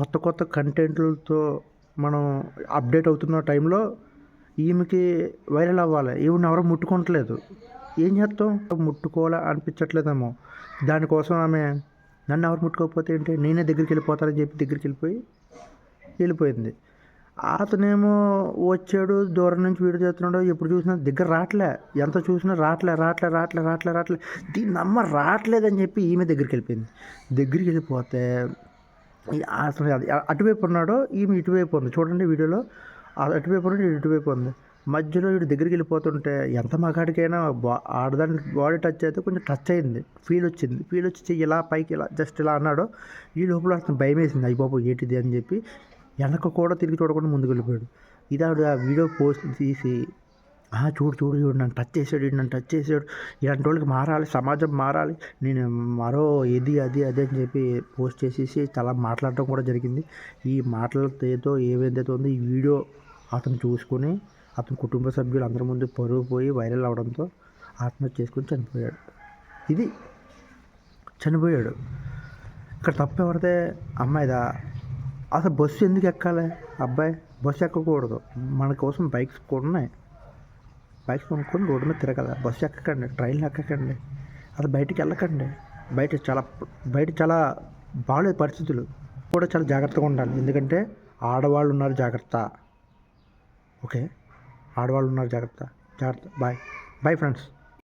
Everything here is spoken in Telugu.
కొత్త కొత్త కంటెంట్లతో మనం అప్డేట్ అవుతున్న టైంలో ఈమెకి వైరల్ అవ్వాలి. ఈవిడని ఎవరో ముట్టుకోవట్లేదు. ఏం చేస్తాం? ముట్టుకోవాలా అనిపించట్లేదేమో. దానికోసం ఆమె నన్ను ఎవరు ముట్టుకోకపోతే ఏంటి, నేనే దగ్గరికి వెళ్ళిపోతానని చెప్పి దగ్గరికి వెళ్ళిపోయింది. అతనేమో వచ్చాడు, దూరం నుంచి వీడియో చేస్తున్నాడు. ఎప్పుడు చూసినా దగ్గర రావట్లే, ఎంత చూసినా రావట్లే. దీన్ని నమ్మ రావట్లేదని చెప్పి ఈమె దగ్గరికి వెళ్ళిపోయింది. దగ్గరికి వెళ్ళిపోతే అతను అటువైపు ఉన్నాడో ఈమె ఇటువైపు ఉంది. చూడండి వీడియోలో, అటువైపు ఉన్నాడు, ఇటువైపు ఉంది. మధ్యలో వీడు దగ్గరికి వెళ్ళిపోతుంటే ఎంత మగాడికైనా ఆడదాని బాడీ టచ్ అయితే కొంచెం టచ్ అయింది, ఫీల్ వచ్చి చెయ్యి ఇలా పైకి ఇలా జస్ట్ ఇలా అన్నాడు. ఈ లోపల అతను భయం వేసింది, అయ్యి బాబు ఏంటిది అని చెప్పి వెనక కూడా తిరిగి చూడకుండా ముందుకు వెళ్ళిపోయాడు. ఇది ఆవిడ ఆ వీడియో పోస్ట్ తీసి చూడు నన్ను టచ్ చేసాడు, ఇలాంటి వాళ్ళకి మారాలి, సమాజం మారాలి, నేను మరో ఇది అది అని చెప్పి పోస్ట్ చేసేసి చాలా మాట్లాడటం కూడా జరిగింది. ఈ మాటలతో ఏదైతే ఉందో ఈ వీడియో అతను చూసుకొని అతని కుటుంబ సభ్యులు అందరి ముందు పరువు పోయి వైరల్ అవడంతో ఆత్మహత్య చేసుకొని చనిపోయాడు. ఇక్కడ తప్పు ఎవరిదే? అమ్మాయిదా? అసలు బస్సు ఎందుకు ఎక్కాలి? అబ్బాయి బస్సు ఎక్కకూడదు. మన కోసం బైక్స్ కొనుక్కొని రోడ్డు మీద తిరగాలి. బస్సు ఎక్కకండి, ట్రైన్లు ఎక్కకండి, అసలు బయటికి వెళ్ళకండి. బయట చాలా బాగాలేదు పరిస్థితులు. కూడా చాలా జాగ్రత్తగా ఉండాలి. ఎందుకంటే ఆడవాళ్ళు ఉన్నారు, జాగ్రత్త. ఓకే, ఆడవాళ్ళు ఉన్నారు, జాగ్రత్త. Bye friends.